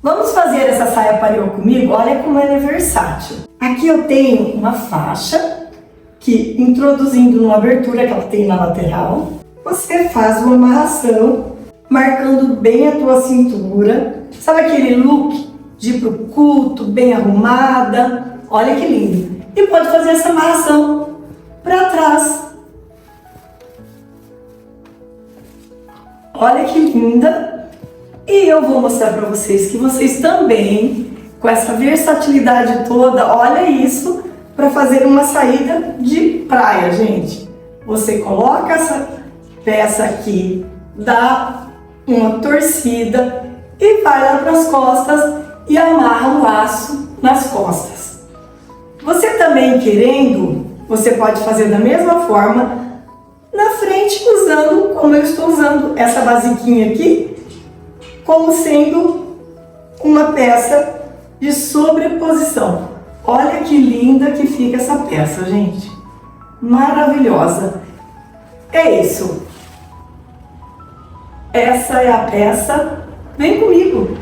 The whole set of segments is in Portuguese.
Vamos fazer essa saia pariô comigo? Olha como ela é versátil. Aqui eu tenho uma faixa que, introduzindo numa abertura que ela tem na lateral, você faz uma amarração, marcando bem a tua cintura. Sabe aquele look de ir pro culto, bem arrumada? Olha que lindo. E pode fazer essa amarração para trás. Olha que linda. E eu vou mostrar para vocês que vocês também, com essa versatilidade toda, olha isso, para fazer uma saída de praia, gente. Você coloca essa peça aqui, dá uma torcida e vai lá para as costas e amarra o laço nas costas. Você também querendo, você pode fazer da mesma forma na frente, usando como eu estou usando essa basiquinha aqui, como sendo uma peça de sobreposição. Olha que linda que fica essa peça, gente. Maravilhosa. É isso. Essa é a peça. Vem comigo.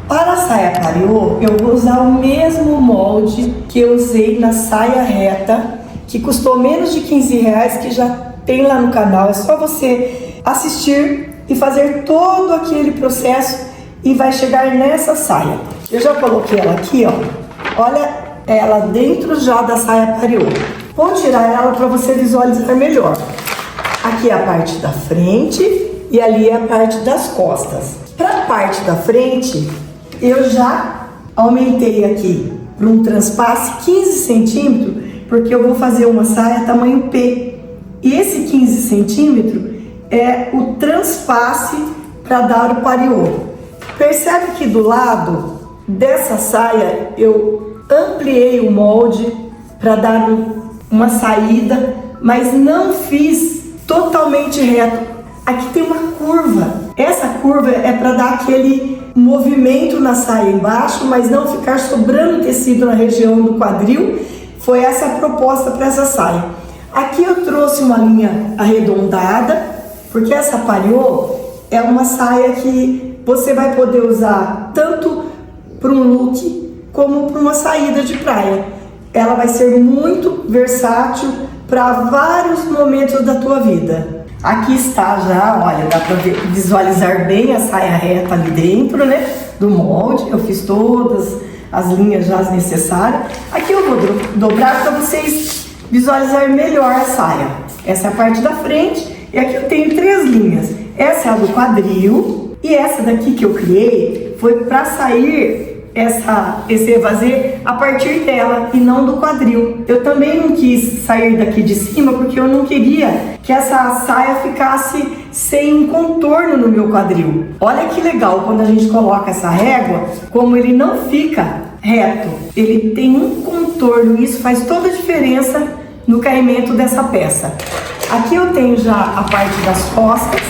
Para a saia pariô, eu vou usar o mesmo molde que eu usei na saia reta, que custou menos de R$15, que já tem lá no canal. É só você assistir e fazer todo aquele processo e vai chegar nessa saia. Eu já coloquei ela aqui, ó. Olha ela dentro já da saia pariô. Vou tirar ela para você visualizar melhor. Aqui é a parte da frente e ali é a parte das costas. Para a parte da frente, eu já aumentei aqui para um transpasse 15 centímetros, porque eu vou fazer uma saia tamanho P. E esse 15 centímetros é o transpasse para dar o pariô. Percebe que do lado dessa saia eu ampliei o molde para dar uma saída, mas não fiz totalmente reto. Aqui tem uma curva. Essa curva é para dar aquele movimento na saia embaixo, mas não ficar sobrando tecido na região do quadril. Foi essa a proposta para essa saia. Aqui eu trouxe uma linha arredondada, porque essa pariô é uma saia que você vai poder usar tanto para um look como para uma saída de praia. Ela vai ser muito versátil para vários momentos da tua vida. Aqui está já, olha, dá para visualizar bem a saia reta ali dentro, né, do molde. Eu fiz todas as linhas já necessárias. Aqui eu vou dobrar para vocês visualizar melhor a saia. Essa é a parte da frente. E aqui eu tenho 3 linhas. Essa é a do quadril e essa daqui que eu criei foi para sair esse evasê a partir dela e não do quadril. Eu também não quis sair daqui de cima porque eu não queria que essa saia ficasse sem um contorno no meu quadril. Olha que legal quando a gente coloca essa régua, como ele não fica reto, ele tem um contorno e isso faz toda a diferença no caimento dessa peça. Aqui eu tenho já a parte das costas,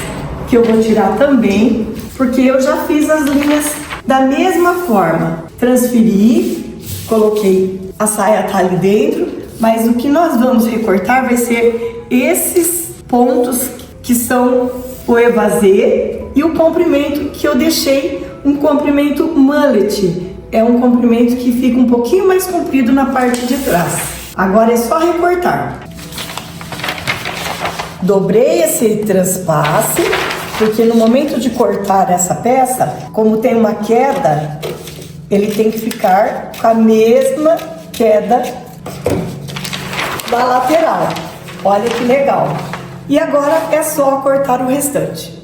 que eu vou tirar também, porque eu já fiz as linhas da mesma forma. Transferi, coloquei a saia tá ali dentro, mas o que nós vamos recortar vai ser esses pontos que são o evasê e o comprimento que eu deixei um comprimento mullet. É um comprimento que fica um pouquinho mais comprido na parte de trás. Agora é só recortar. Dobrei esse transpasse, porque no momento de cortar essa peça, como tem uma queda, ele tem que ficar com a mesma queda da lateral. Olha que legal. E agora é só cortar o restante.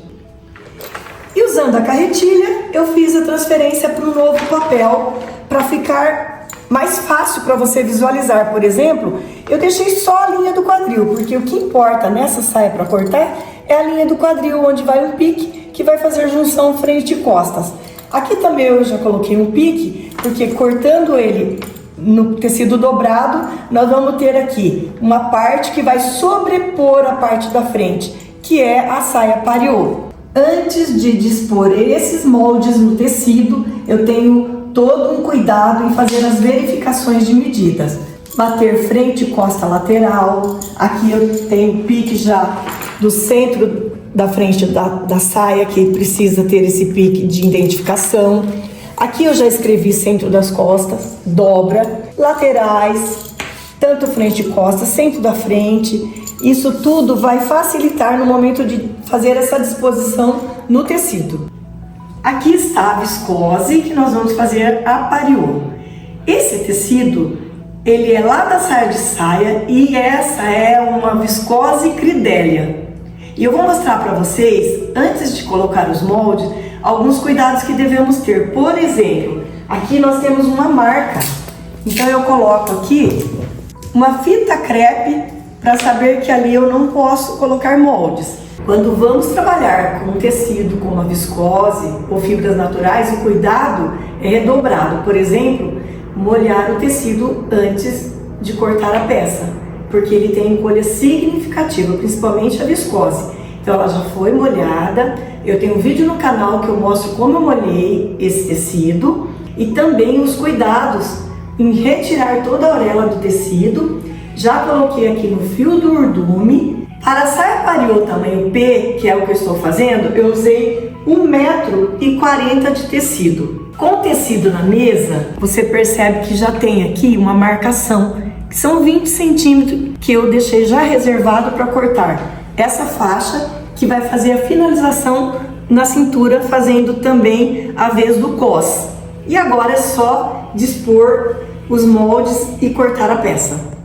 E usando a carretilha, eu fiz a transferência para um novo papel, para ficar mais fácil para você visualizar. Por exemplo, eu deixei só a linha do quadril, porque o que importa nessa saia para cortar é a linha do quadril, onde vai um pique que vai fazer junção frente e costas. Aqui também eu já coloquei um pique, porque cortando ele no tecido dobrado, nós vamos ter aqui uma parte que vai sobrepor a parte da frente, que é a saia pariô. Antes de dispor esses moldes no tecido, eu tenho todo um cuidado em fazer as verificações de medidas. Bater frente e costa lateral. Aqui eu tenho pique já do centro da frente da saia, que precisa ter esse pique de identificação. Aqui eu já escrevi centro das costas, dobra, laterais, tanto frente e costas, centro da frente. Isso tudo vai facilitar no momento de fazer essa disposição no tecido. Aqui está a viscose que nós vamos fazer a pariô. Esse tecido, ele é lá da saia de saia e essa é uma viscose cridélia. E eu vou mostrar para vocês, antes de colocar os moldes, alguns cuidados que devemos ter. Por exemplo, aqui nós temos uma marca. Então eu coloco aqui uma fita crepe para saber que ali eu não posso colocar moldes. Quando vamos trabalhar com um tecido como a viscose ou fibras naturais, o cuidado é redobrado. Por exemplo, molhar o tecido antes de cortar a peça, porque ele tem encolha significativa, principalmente a viscose. Então ela já foi molhada, eu tenho um vídeo no canal que eu mostro como eu molhei esse tecido e também os cuidados em retirar toda a orelha do tecido. Já coloquei aqui no fio do urdume. Para a saia pariô tamanho P, que é o que eu estou fazendo, eu usei 1,40 m de tecido. Com o tecido na mesa, você percebe que já tem aqui uma marcação, que são 20 centímetros que eu deixei já reservado para cortar essa faixa, que vai fazer a finalização na cintura, fazendo também a vez do cos. E agora é só dispor os moldes e cortar a peça.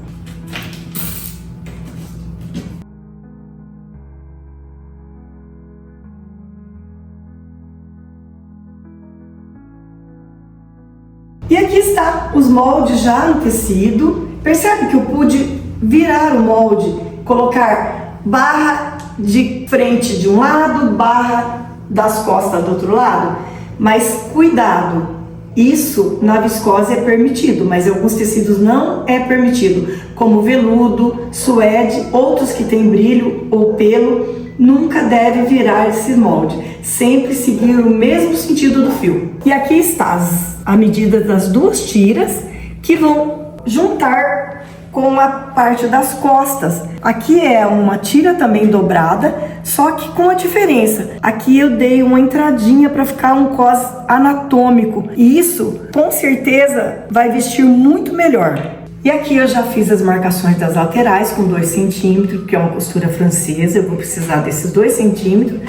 E aqui está os moldes já no tecido. Percebe que eu pude virar o molde, colocar barra de frente de um lado, barra das costas do outro lado. Mas cuidado, isso na viscose é permitido, mas em alguns tecidos não é permitido, como veludo, suede, outros que tem brilho ou pelo, nunca deve virar esse molde, sempre seguir o mesmo sentido do fio. E aqui está a medida das duas tiras que vão juntar com a parte das costas. Aqui é uma tira também dobrada, só que com a diferença. Aqui eu dei uma entradinha para ficar um cos anatômico e isso com certeza vai vestir muito melhor. E aqui eu já fiz as marcações das laterais com 2 centímetros, que é uma costura francesa, eu vou precisar desses 2 centímetros.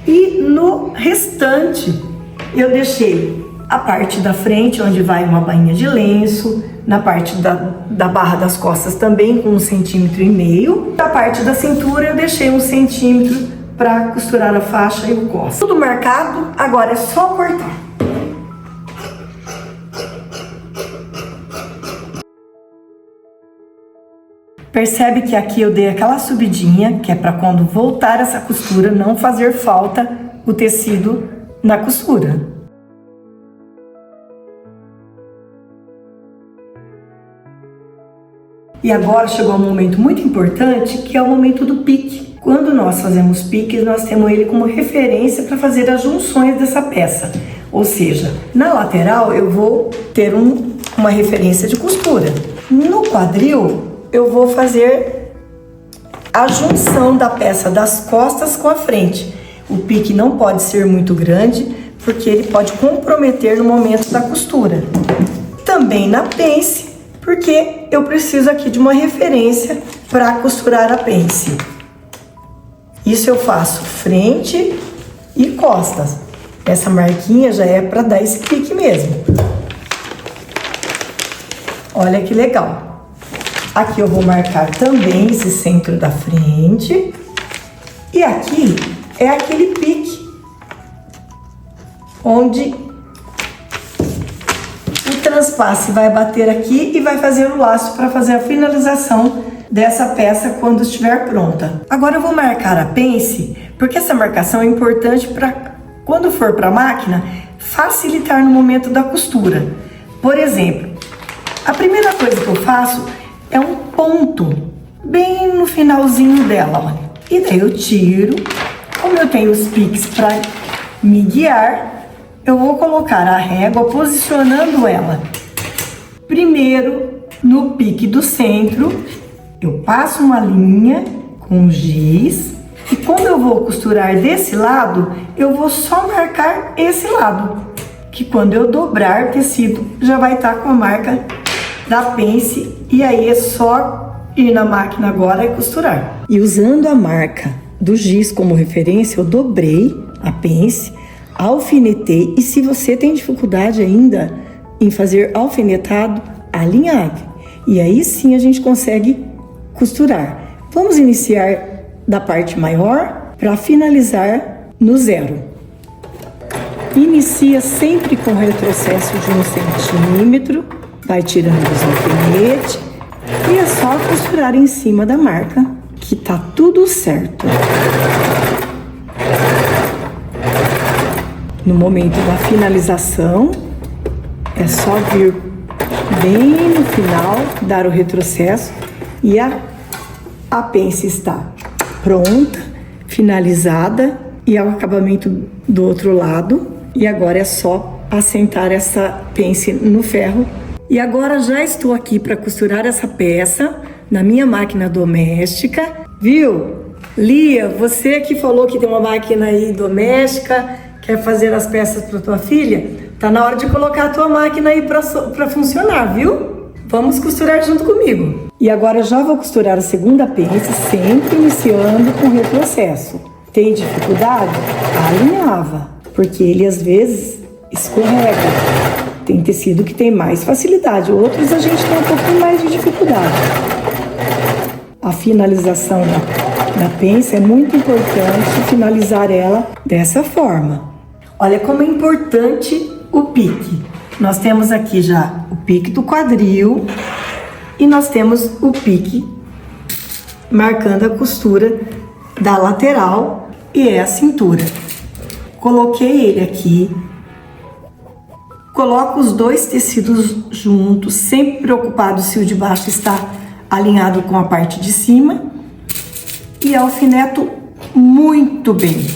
E no restante eu deixei a parte da frente, onde vai uma bainha de lenço, na parte da barra das costas também com 1,5 centímetros. Na parte da cintura eu deixei 1 centímetro para costurar a faixa e o cos. Tudo marcado, agora é só cortar. Percebe que aqui eu dei aquela subidinha, que é para quando voltar essa costura não fazer falta o tecido na costura. E agora chegou um momento muito importante, que é o momento do pique. Quando nós fazemos piques, nós temos ele como referência para fazer as junções dessa peça. Ou seja, na lateral eu vou ter uma referência de costura. No quadril, eu vou fazer a junção da peça das costas com a frente. O pique não pode ser muito grande, porque ele pode comprometer no momento da costura. Também na pence, porque eu preciso aqui de uma referência para costurar a pence. Isso eu faço frente e costas. Essa marquinha já é para dar esse pique mesmo. Olha que legal. Aqui eu vou marcar também esse centro da frente. E aqui é aquele pique, onde o transpasse vai bater aqui e vai fazer o laço para fazer a finalização dessa peça quando estiver pronta. Agora eu vou marcar a pence, porque essa marcação é importante para quando for para a máquina facilitar no momento da costura. Por exemplo, a primeira coisa que eu faço é um ponto bem no finalzinho dela, olha. E daí eu tiro, como eu tenho os piques para me guiar, eu vou colocar a régua posicionando ela. Primeiro, no pique do centro, eu passo uma linha com giz e quando eu vou costurar desse lado, eu vou só marcar esse lado. que quando eu dobrar o tecido já vai estar com a marca da pence, e aí é só ir na máquina agora e costurar. E usando a marca do giz como referência, eu dobrei a pence, alfinetei, e se você tem dificuldade ainda em fazer alfinetado, alinhave. E aí sim a gente consegue costurar. Vamos iniciar da parte maior para finalizar no zero. Inicia sempre com retrocesso de 1 centímetro, vai tirando os alfinetes e é só costurar em cima da marca que tá tudo certo. No momento da finalização, é só vir bem no final, dar o retrocesso e a pence está pronta, finalizada, e é o acabamento do outro lado. E agora é só assentar essa pence no ferro. E agora já estou aqui para costurar essa peça na minha máquina doméstica. Viu? Lia, você que falou que tem uma máquina aí doméstica, quer fazer as peças para tua filha? Tá na hora de colocar a tua máquina aí para funcionar, viu? Vamos costurar junto comigo. E agora já vou costurar a segunda pence, sempre iniciando com retrocesso. Tem dificuldade? Alinhava, porque ele às vezes escorrega. Tem tecido que tem mais facilidade, outros a gente tem um pouquinho mais de dificuldade. A finalização da pence é muito importante, finalizar ela dessa forma. Olha como é importante o pique. Nós temos aqui já o pique do quadril e nós temos o pique marcando a costura da lateral e é a cintura. Coloquei ele aqui, coloco os dois tecidos juntos, sempre preocupado se o de baixo está alinhado com a parte de cima, e alfineto muito bem.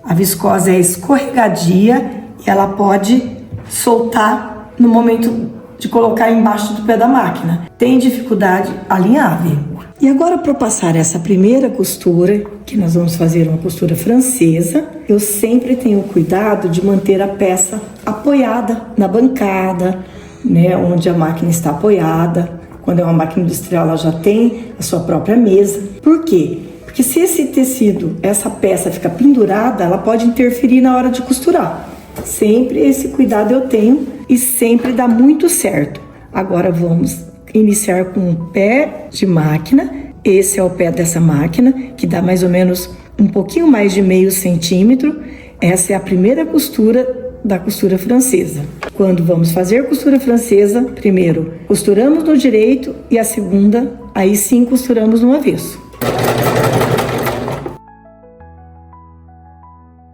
A viscose é escorregadia e ela pode soltar no momento de colocar embaixo do pé da máquina. Tem dificuldade, alinhave. E agora, para passar essa primeira costura, que nós vamos fazer uma costura francesa, eu sempre tenho cuidado de manter a peça apoiada na bancada, né, onde a máquina está apoiada. Quando é uma máquina industrial, ela já tem a sua própria mesa. Por quê? Porque se esse tecido, essa peça fica pendurada, ela pode interferir na hora de costurar. Sempre esse cuidado eu tenho e sempre dá muito certo. Agora vamos iniciar com um pé de máquina. Esse é o pé dessa máquina, que dá mais ou menos um pouquinho mais de meio centímetro. Essa é a primeira costura da costura francesa. Quando vamos fazer costura francesa, primeiro costuramos no direito e a segunda, aí sim costuramos no avesso.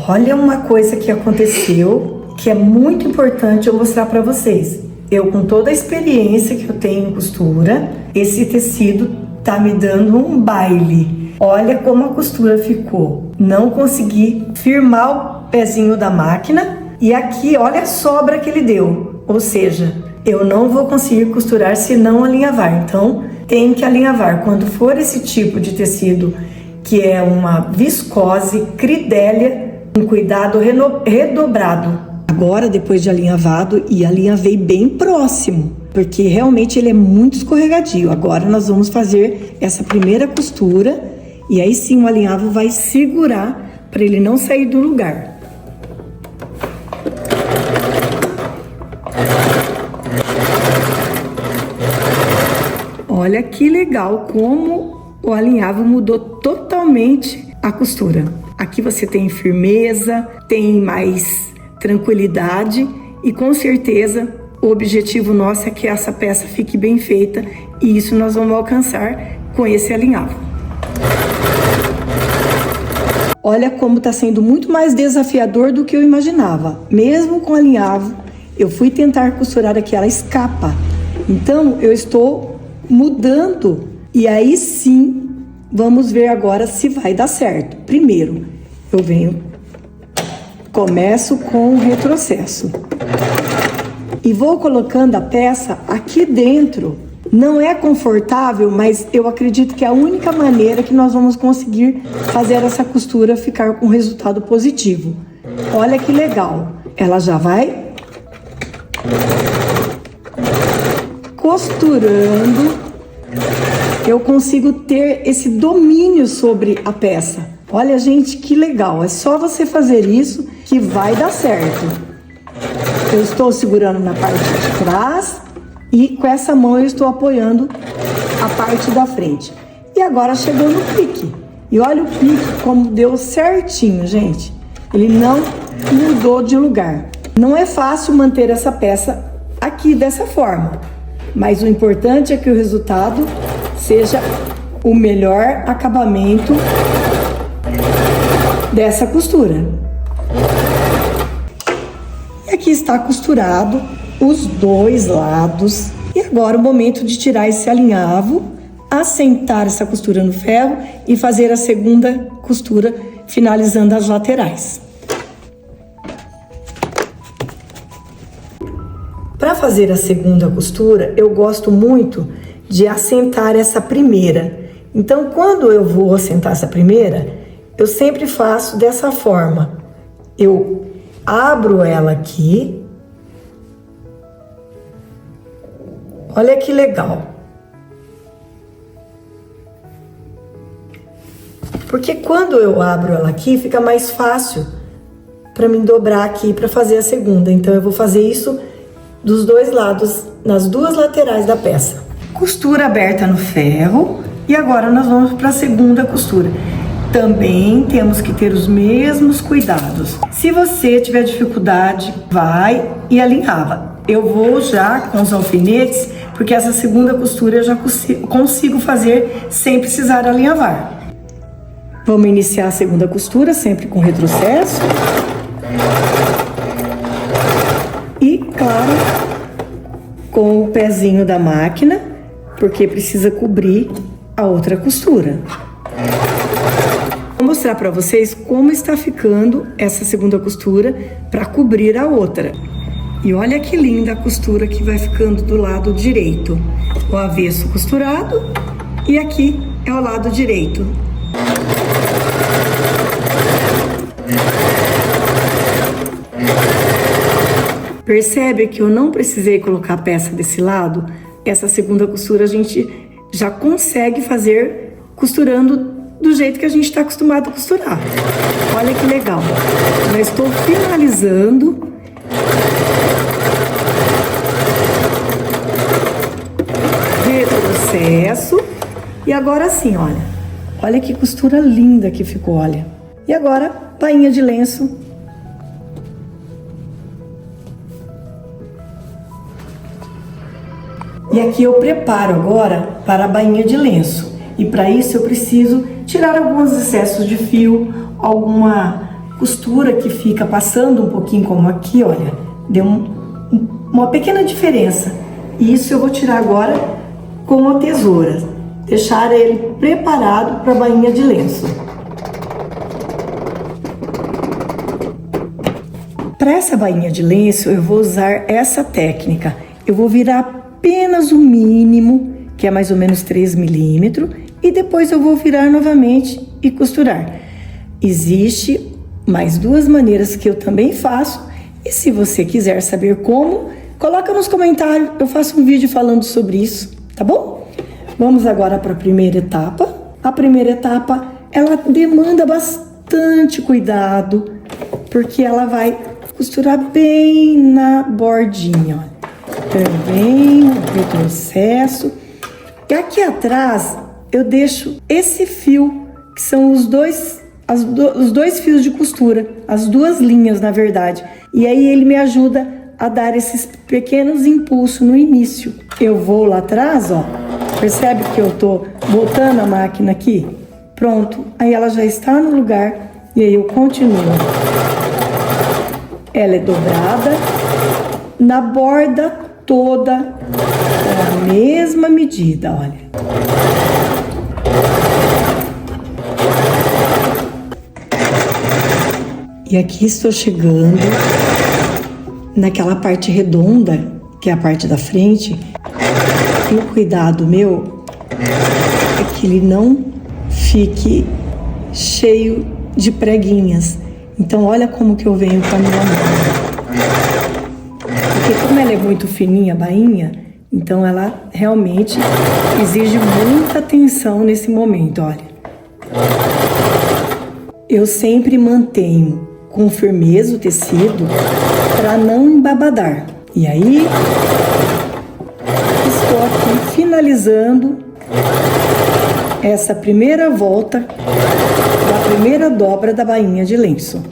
Olha uma coisa que aconteceu, que é muito importante eu mostrar para vocês. Eu, com toda a experiência que eu tenho em costura, esse tecido tá me dando um baile. Olha como a costura ficou. Não consegui firmar o pezinho da máquina e aqui, olha a sobra que ele deu. Ou seja, eu não vou conseguir costurar se não alinhavar. Então, tem que alinhavar. Quando for esse tipo de tecido, que é uma viscose, cridélia, um cuidado redobrado. Agora, depois de alinhavado, e alinhavei bem próximo, porque realmente ele é muito escorregadio. Agora nós vamos fazer essa primeira costura e aí sim o alinhavo vai segurar para ele não sair do lugar. Olha que legal como o alinhavo mudou totalmente a costura. Aqui você tem firmeza, tem mais tranquilidade e com certeza o objetivo nosso é que essa peça fique bem feita e isso nós vamos alcançar com esse alinhavo. Olha como está sendo muito mais desafiador do que eu imaginava. Mesmo com alinhavo, eu fui tentar costurar aqui, ela escapa. Então eu estou mudando e aí sim vamos ver agora se vai dar certo. Primeiro, eu começo com o retrocesso e vou colocando a peça aqui dentro. Não é confortável, mas eu acredito que é a única maneira que nós vamos conseguir fazer essa costura ficar com resultado positivo. Olha que legal, ela já vai Costurando, eu consigo ter esse domínio sobre a peça. Olha, gente, que legal. É só você fazer isso que vai dar certo. Eu estou segurando na parte de trás e com essa mão eu estou apoiando a parte da frente. E agora chegou no pique. E olha o pique como deu certinho, gente. Ele não mudou de lugar. Não é fácil manter essa peça aqui dessa forma. Mas o importante é que o resultado seja o melhor acabamento dessa costura. E aqui está costurado os dois lados. E agora o momento de tirar esse alinhavo, assentar essa costura no ferro e fazer a segunda costura, finalizando as laterais. Para fazer a segunda costura, eu gosto muito de assentar essa primeira. Então, quando eu vou assentar essa primeira, eu sempre faço dessa forma. Eu abro ela aqui. Olha que legal. Porque quando eu abro ela aqui, fica mais fácil para mim dobrar aqui para fazer a segunda. Então, eu vou fazer isso dos dois lados, nas duas laterais da peça. Costura aberta no ferro e agora nós vamos para a segunda costura. Também temos que ter os mesmos cuidados. Se você tiver dificuldade, vai e alinhava. Eu vou já com os alfinetes, porque essa segunda costura eu já consigo fazer sem precisar alinhavar. Vamos iniciar a segunda costura, sempre com retrocesso. E, claro, com o pezinho da máquina, porque precisa cobrir a outra costura. Vou mostrar para vocês como está ficando essa segunda costura para cobrir a outra. E olha que linda a costura que vai ficando do lado direito. O avesso costurado e aqui é o lado direito. Percebe que eu não precisei colocar a peça desse lado? Essa segunda costura a gente já consegue fazer costurando do jeito que a gente está acostumado a costurar. Olha que legal. Já estou finalizando. Retrocesso. E agora sim, olha. Olha que costura linda que ficou, olha. E agora, bainha de lenço. E aqui eu preparo agora para a bainha de lenço. E para isso eu preciso tirar alguns excessos de fio, alguma costura que fica passando um pouquinho, como aqui, olha. Deu uma pequena diferença. E isso eu vou tirar agora com a tesoura. Deixar ele preparado para a bainha de lenço. Para essa bainha de lenço eu vou usar essa técnica. Eu vou virar apenas o mínimo, que é mais ou menos 3 milímetros, e depois eu vou virar novamente e costurar. Existe mais duas maneiras que eu também faço, e se você quiser saber como, coloca nos comentários, eu faço um vídeo falando sobre isso, tá bom? Vamos agora para a primeira etapa. A primeira etapa, ela demanda bastante cuidado, porque ela vai costurar bem na bordinha, ó. Também o retrocesso. E aqui atrás eu deixo esse fio, que são os dois fios de costura, as duas linhas na verdade. E aí ele me ajuda a dar esses pequenos impulsos no início. Eu vou lá atrás, ó. Percebe que eu tô botando a máquina aqui? Pronto. Aí ela já está no lugar e aí eu continuo. Ela é dobrada na borda toda com a mesma medida, olha. E aqui estou chegando naquela parte redonda, que é a parte da frente. E o cuidado meu é que ele não fique cheio de preguinhas. Então olha como que eu venho com a minha mão. Porque como ela é muito fininha a bainha, então ela realmente exige muita atenção nesse momento, olha. Eu sempre mantenho com firmeza o tecido para não embabadar. E aí, estou aqui finalizando essa primeira volta da primeira dobra da bainha de lenço.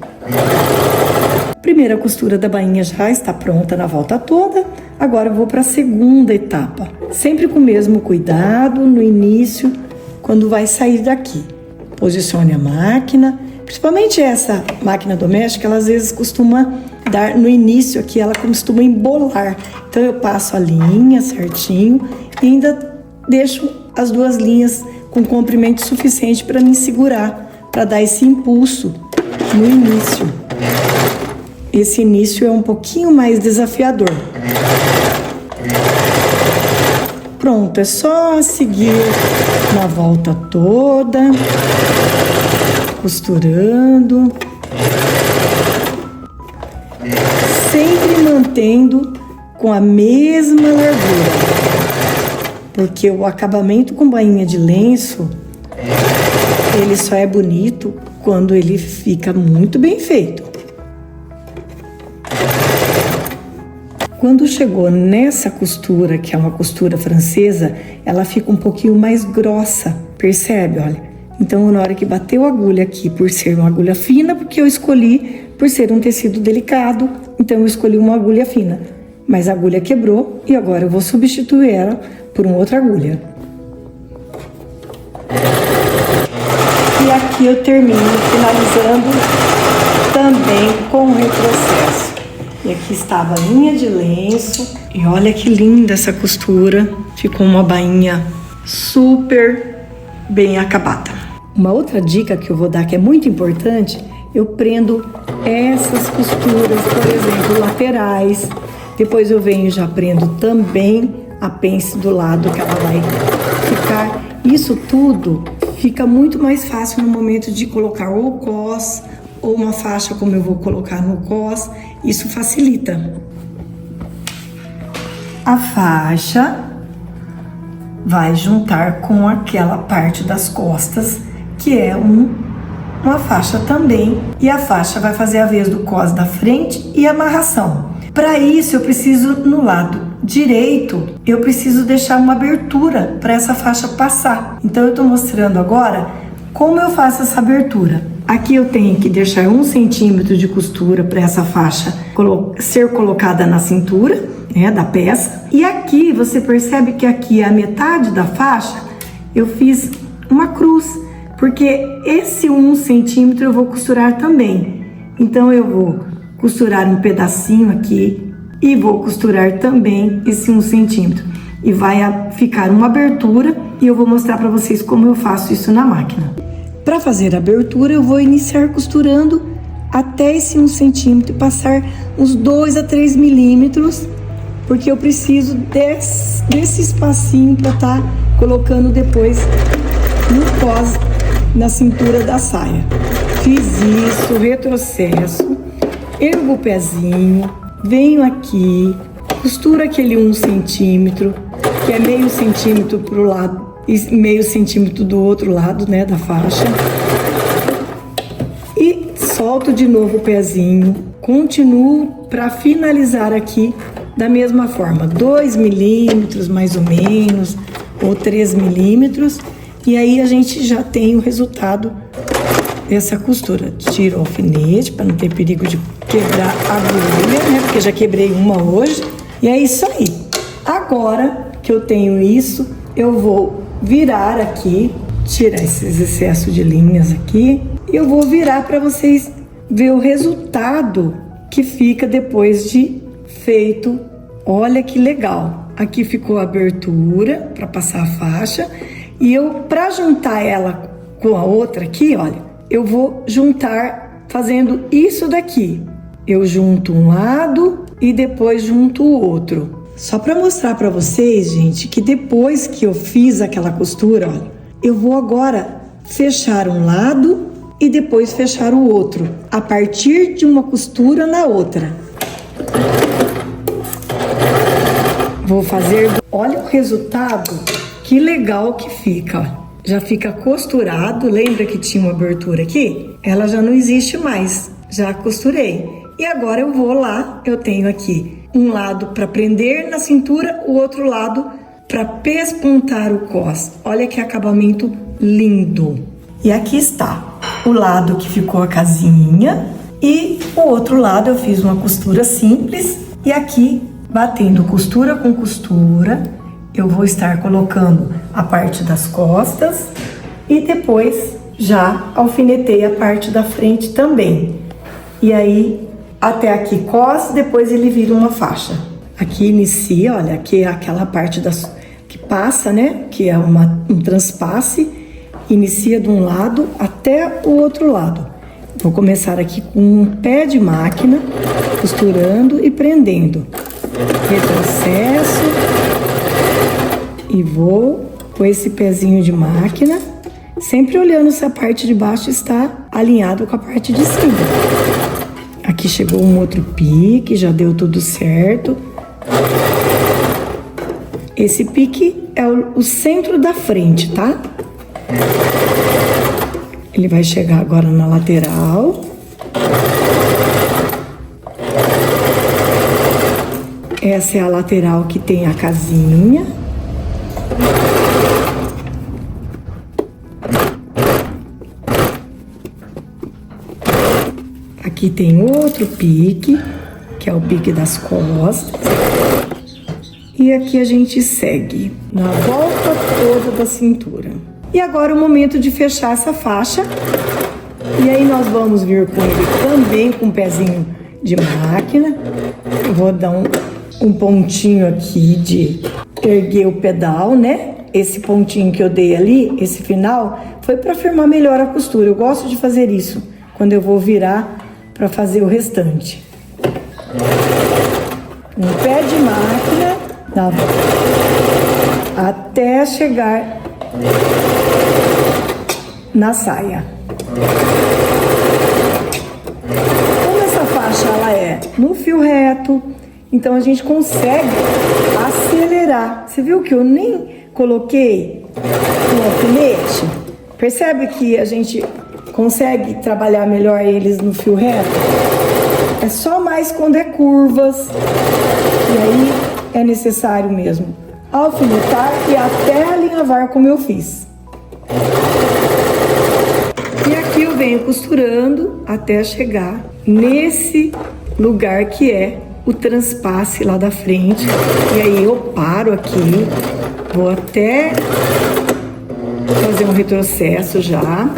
A primeira costura da bainha já está pronta na volta toda. Agora eu vou para a segunda etapa. Sempre com o mesmo cuidado no início, quando vai sair daqui. Posicione a máquina, principalmente essa máquina doméstica, ela às vezes costuma dar no início aqui, ela costuma embolar. Então eu passo a linha certinho e ainda deixo as duas linhas com comprimento suficiente para me segurar, para dar esse impulso no início. Esse início é um pouquinho mais desafiador. Pronto, é só seguir na volta toda, costurando, sempre mantendo com a mesma largura, porque o acabamento com bainha de lenço, ele só é bonito quando ele fica muito bem feito. Quando chegou nessa costura, que é uma costura francesa, ela fica um pouquinho mais grossa, percebe? Olha, então na hora que bateu a agulha aqui, por ser uma agulha fina, porque eu escolhi, por ser um tecido delicado, então eu escolhi uma agulha fina. Mas a agulha quebrou e agora eu vou substituir ela por uma outra agulha. E aqui eu termino finalizando também com o retrocesso. E aqui está a bainha de lenço. E olha que linda essa costura. Ficou uma bainha super bem acabada. Uma outra dica que eu vou dar que é muito importante, eu prendo essas costuras, por exemplo, laterais. Depois eu venho e já prendo também a pence do lado que ela vai ficar. Isso tudo fica muito mais fácil no momento de colocar ou cos ou uma faixa como eu vou colocar no cos. Isso facilita. A faixa vai juntar com aquela parte das costas, que é uma faixa também. E a faixa vai fazer a vez do cos da frente e amarração. Para isso, eu preciso, no lado direito, eu preciso deixar uma abertura para essa faixa passar. Então, eu estou mostrando agora como eu faço essa abertura. Aqui eu tenho que deixar 1 centímetro de costura para essa faixa ser colocada na cintura, né, da peça. E aqui você percebe que aqui a metade da faixa eu fiz uma cruz, porque esse 1 centímetro eu vou costurar também. Então eu vou costurar um pedacinho aqui e vou costurar também esse 1 centímetro. E vai ficar uma abertura e eu vou mostrar para vocês como eu faço isso na máquina. Para fazer a abertura, eu vou iniciar costurando até esse 1 centímetro e passar uns 2 a 3 milímetros, porque eu preciso desse espacinho para estar colocando depois no cos, na cintura da saia. Fiz isso, retrocesso, ergo o pezinho, venho aqui, costuro aquele 1 centímetro, que é meio centímetro para o lado e meio centímetro do outro lado, né, da faixa. E solto de novo o pezinho, continuo para finalizar aqui da mesma forma, 2 milímetros mais ou menos, ou 3 milímetros, e aí a gente já tem o resultado dessa costura. Tiro o alfinete para não ter perigo de quebrar a agulha, né, porque já quebrei uma hoje, e é isso aí. Agora que eu tenho isso, eu vou virar aqui, tirar esses excessos de linhas aqui, e eu vou virar para vocês ver o resultado que fica depois de feito. Olha que legal! Aqui ficou a abertura para passar a faixa, e eu, para juntar ela com a outra aqui, olha, eu vou juntar fazendo isso daqui. Eu junto um lado e depois junto o outro. Só para mostrar para vocês, gente, que depois que eu fiz aquela costura, olha, eu vou agora fechar um lado e depois fechar o outro, a partir de uma costura na outra. Vou fazer... Olha o resultado, que legal que fica, ó. Já fica costurado, lembra que tinha uma abertura aqui? Ela já não existe mais, já costurei. E agora eu vou lá, eu tenho aqui um lado para prender na cintura, o outro lado para pespuntar o cós. Olha que acabamento lindo. E aqui está o lado que ficou a casinha e o outro lado eu fiz uma costura simples e aqui, batendo costura com costura, eu vou estar colocando a parte das costas e depois já alfinetei a parte da frente também. E aí, até aqui cós, depois ele vira uma faixa. Aqui inicia, olha, aqui é aquela parte que passa, né? Que é um transpasse. Inicia de um lado até o outro lado. Vou começar aqui com um pé de máquina, costurando e prendendo. Retrocesso. E vou com esse pezinho de máquina, sempre olhando se a parte de baixo está alinhada com a parte de cima. Aqui chegou um outro pique, já deu tudo certo. Esse pique é o centro da frente, tá? Ele vai chegar agora na lateral. Essa é a lateral que tem a casinha. Aqui tem outro pique, que é o pique das costas. E aqui a gente segue na volta toda da cintura. E agora é o momento de fechar essa faixa. E aí nós vamos vir com ele também com um pezinho de máquina. Eu vou dar um pontinho aqui de erguer o pedal, né? Esse pontinho que eu dei ali, esse final, foi para firmar melhor a costura. Eu gosto de fazer isso quando eu vou virar para fazer o restante. Um pé de máquina até chegar na saia. Como essa faixa ela é no fio reto, então a gente consegue acelerar. Você viu que eu nem coloquei um alfinete? Percebe que a gente consegue trabalhar melhor eles no fio reto? É só mais quando é curvas, e aí é necessário mesmo alfinetar e até alinhavar como eu fiz. E aqui eu venho costurando até chegar nesse lugar que é o transpasse lá da frente. E aí eu paro aqui, vou até fazer um retrocesso já.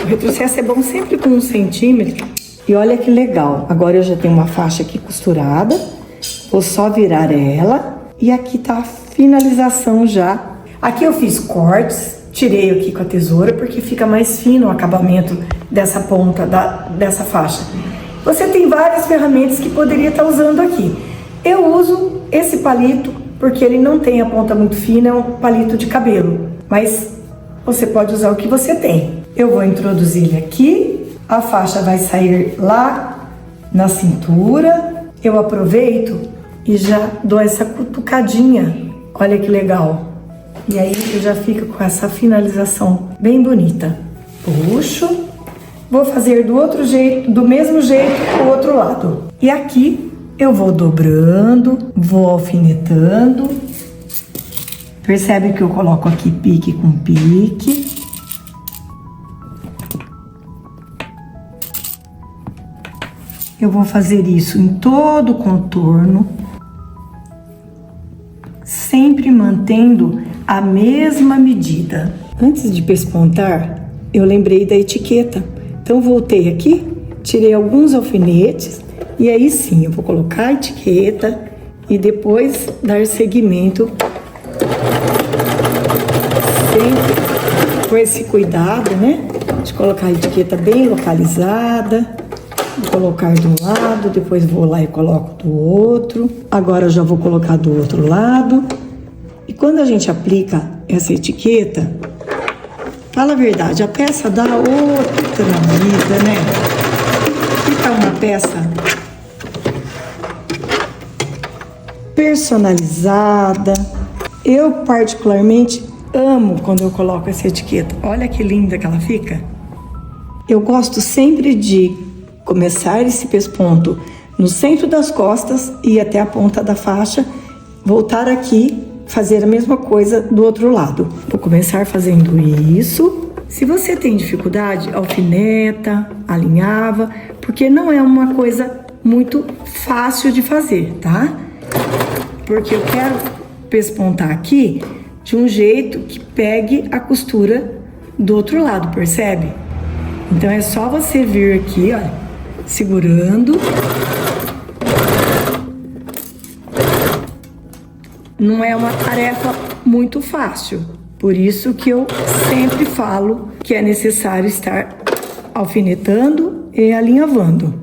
O retrocesso é bom sempre com 1 centímetro. E olha que legal. Agora eu já tenho uma faixa aqui costurada. Vou só virar ela. E aqui tá a finalização já. Aqui eu fiz cortes. Tirei aqui com a tesoura porque fica mais fino o acabamento dessa ponta dessa faixa. Você tem várias ferramentas que poderia estar usando aqui. Eu uso esse palito porque ele não tem a ponta muito fina, é um palito de cabelo. Mas você pode usar o que você tem. Eu vou introduzir ele aqui, a faixa vai sair lá na cintura. Eu aproveito e já dou essa cutucadinha. Olha que legal. E aí eu já fico com essa finalização bem bonita. Puxo. Vou fazer do outro jeito, do mesmo jeito do outro lado. E aqui eu vou dobrando, vou alfinetando. Percebe que eu coloco aqui pique com pique. Eu vou fazer isso em todo o contorno, sempre mantendo a mesma medida. Antes de pespontar, eu lembrei da etiqueta. Então voltei aqui, tirei alguns alfinetes e aí sim eu vou colocar a etiqueta e depois dar seguimento, sempre com esse cuidado, né? De colocar a etiqueta bem localizada, vou colocar de um lado, depois vou lá e coloco do outro. Agora eu já vou colocar do outro lado. E quando a gente aplica essa etiqueta, fala a verdade, a peça dá outra vida, né? Fica uma peça personalizada. Eu particularmente amo quando eu coloco essa etiqueta. Olha que linda que ela fica. Eu gosto sempre de começar esse pesponto no centro das costas e ir até a ponta da faixa, voltar aqui, fazer a mesma coisa do outro lado. Vou começar fazendo isso. Se você tem dificuldade, alfineta, alinhava, porque não é uma coisa muito fácil de fazer, tá? Porque eu quero pespontar aqui de um jeito que pegue a costura do outro lado, percebe? Então é só você vir aqui, ó, segurando. Não é uma tarefa muito fácil, por isso que eu sempre falo que é necessário estar alfinetando e alinhavando.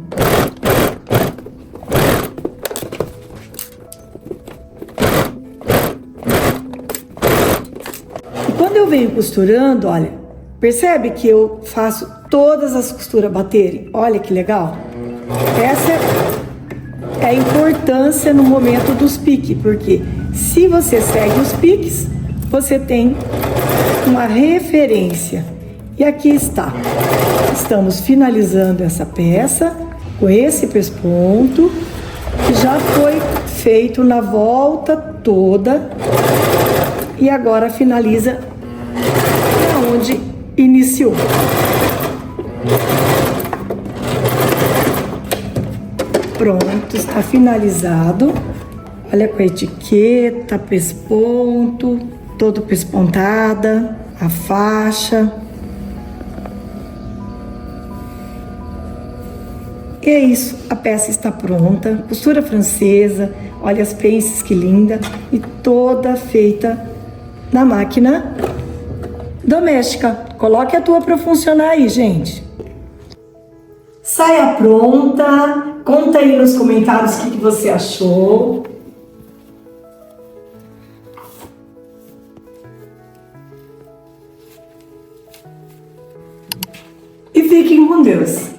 E quando eu venho costurando, olha, percebe que eu faço todas as costuras baterem? Olha que legal! Essa é a importância no momento dos piques, porque se você segue os piques, você tem uma referência. E aqui está. Estamos finalizando essa peça com esse pesponto, que já foi feito na volta toda. E agora finaliza onde iniciou. Pronto, está finalizado. Olha, com a etiqueta, pesponto, todo pespontada, a faixa. E é isso, a peça está pronta, costura francesa, olha as pences que linda, e toda feita na máquina doméstica. Coloque a tua para funcionar aí, gente. Saia pronta, conta aí nos comentários o que você achou. E fiquem com Deus.